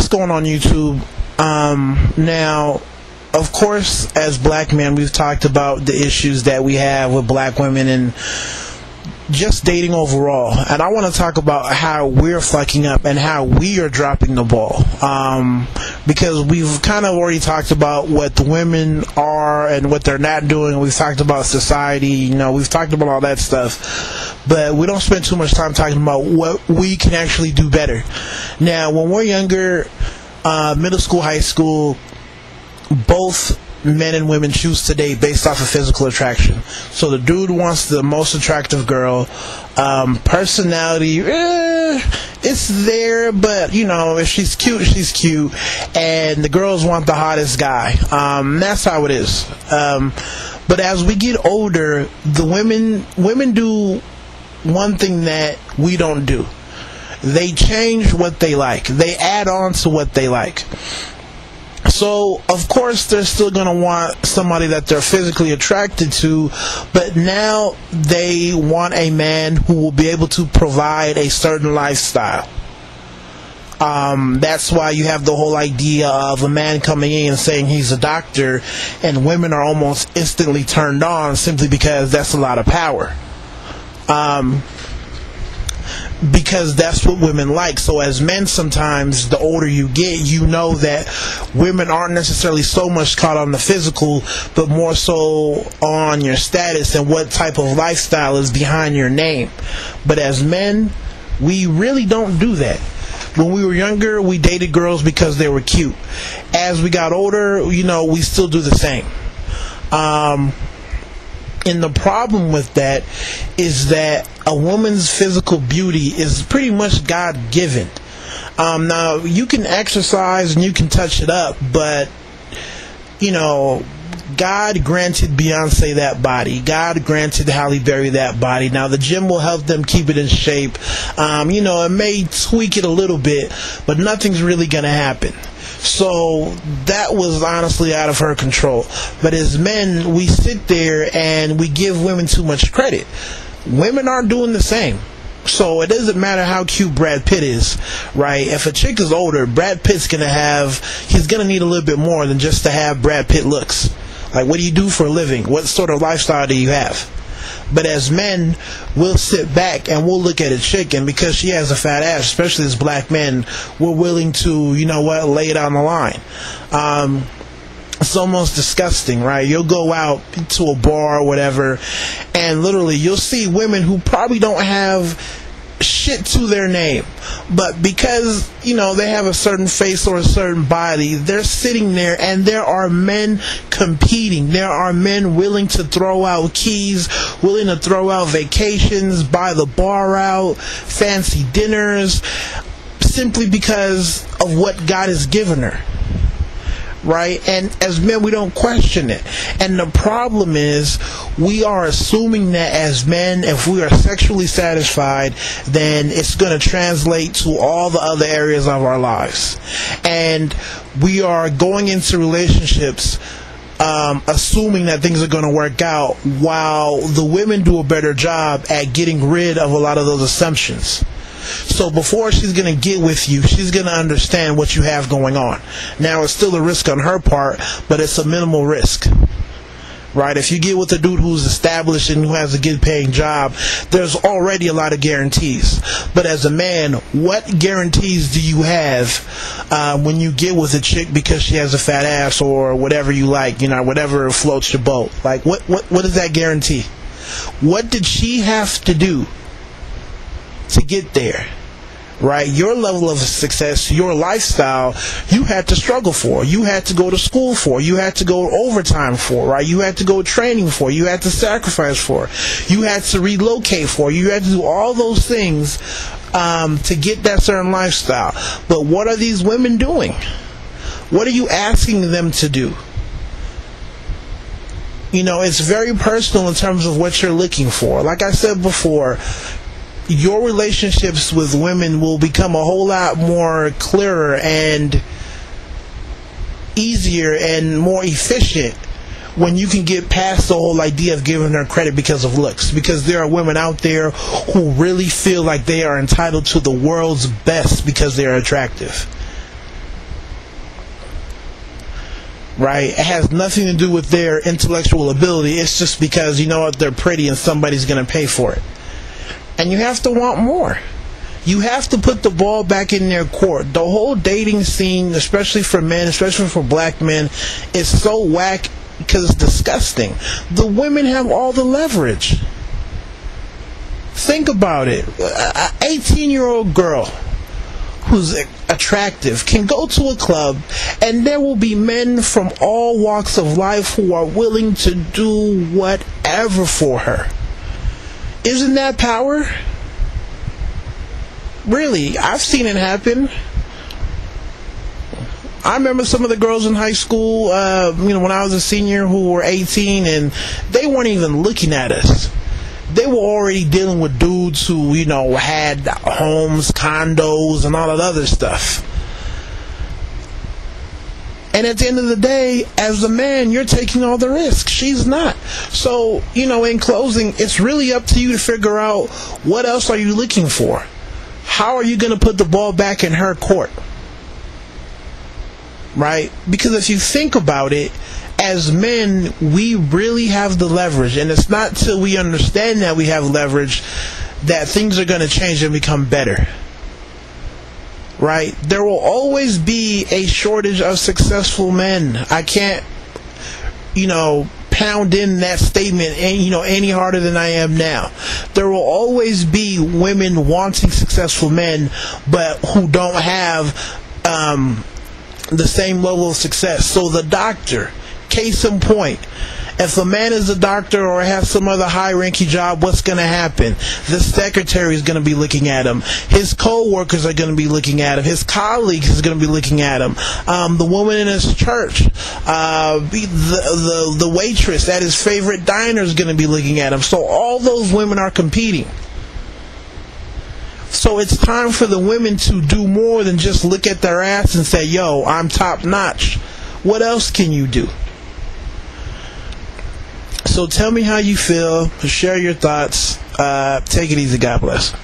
what's going on YouTube? Now, of course, as black men, we've talked about the issues that we have with black women and just dating overall. And I want to talk about how we're fucking up and how we are dropping the ball. Because we've kind of already talked about what the women are and what they're not doing. We've talked about society, you know, we've talked about all that stuff. But we don't spend too much time talking about what we can actually do better. Now, when we're younger, middle school, high school, both men and women choose to date based off of physical attraction. So the dude wants the most attractive girl. Personality, it's there, but you know, if she's cute, she's cute. And the girls want the hottest guy. That's how it is. But as we get older, the women do one thing that we don't do. They change what they like. They add on to what they like. So, of course, they're still going to want somebody that they're physically attracted to, but now they want a man who will be able to provide a certain lifestyle. That's why you have the whole idea of a man coming in and saying he's a doctor, and women are almost instantly turned on simply because that's a lot of power. Because that's what women like. So as men, sometimes the older you get, you know that women aren't necessarily so much caught on the physical, but more so on your status and what type of lifestyle is behind your name. But as men, we really don't do that. When we were younger, we dated girls because they were cute. As we got older, you know, we still do the same. And the problem with that is that a woman's physical beauty is pretty much God-given. Now, you can exercise and you can touch it up, but, you know, God granted Beyonce that body. God granted Halle Berry that body. Now, the gym will help them keep it in shape. You know, it may tweak it a little bit, but nothing's really going to happen. So that was honestly out of her control. But as men, we sit there and we give women too much credit. Women aren't doing the same. So it doesn't matter how cute Brad Pitt is, right? If a chick is older, Brad Pitt's he's gonna need a little bit more than just to have Brad Pitt looks. Like, what do you do for a living? What sort of lifestyle do you have? But as men, we'll sit back and we'll look at a chick, and because she has a fat ass, especially as black men, we're willing to, you know what, lay it on the line. It's almost disgusting, right? You'll go out to a bar or whatever, and literally you'll see women who probably don't have shit to their name, but because, you know, they have a certain face or a certain body, they're sitting there, and there are men competing. There are men willing to throw out keys, willing to throw out vacations, buy the bar out, fancy dinners, simply because of what God has given her. Right? And as men, we don't question it. And the problem is, we are assuming that as men, if we are sexually satisfied, then it's going to translate to all the other areas of our lives. And we are going into relationships assuming that things are going to work out, while the women do a better job at getting rid of a lot of those assumptions. So before she's going to get with you, she's going to understand what you have going on. Now, it's still a risk on her part, but it's a minimal risk. Right? If you get with a dude who's established and who has a good paying job, there's already a lot of guarantees. But as a man, what guarantees do you have when you get with a chick because she has a fat ass or whatever you like, you know, whatever floats your boat? Like, what does that guarantee? What did she have to do to get there? Right? Your level of success, your lifestyle, you had to struggle for. You had to go to school for. You had to go overtime for, right? You had to go training for. You had to sacrifice for. You had to relocate for. You had to do all those things to get that certain lifestyle. But what are these women doing? What are you asking them to do? You know, it's very personal in terms of what you're looking for. Like I said before, your relationships with women will become a whole lot more clearer and easier and more efficient when you can get past the whole idea of giving her credit because of looks. Because there are women out there who really feel like they are entitled to the world's best because they're attractive. right? It has nothing to do with their intellectual ability. It's just because, you know what, they're pretty and somebody's going to pay for it. And you have to want more. You have to put the ball back in their court. The whole dating scene, especially for men, especially for black men, is so whack because it's disgusting. The women have all the leverage. Think about it. An 18-year-old girl who's attractive can go to a club, and there will be men from all walks of life who are willing to do whatever for her. Isn't that power? Really, I've seen it happen. I remember some of the girls in high school, when I was a senior, who were 18, and they weren't even looking at us. They were already dealing with dudes who, had homes, condos, and all that other stuff. And at the end of the day, as a man, you're taking all the risk. She's not. So, in closing, it's really up to you to figure out, what else are you looking for? How are you going to put the ball back in her court? Right? Because if you think about it, as men, we really have the leverage, and it's not till we understand that we have leverage that things are going to change and become better. Right? There will always be a shortage of successful men. I can't, pound in that statement any harder than I am now. There will always be women wanting successful men, but who don't have the same level of success. So the doctor, case in point, if a man is a doctor or has some other high-ranking job, what's going to happen? The secretary is going to be looking at him. His co-workers are going to be looking at him. His colleagues are going to be looking at him. The woman in his church, the waitress at his favorite diner is going to be looking at him. So all those women are competing. So it's time for the women to do more than just look at their ass and say, yo, I'm top notch. What else can you do? So tell me how you feel. Share your thoughts. Take it easy. God bless.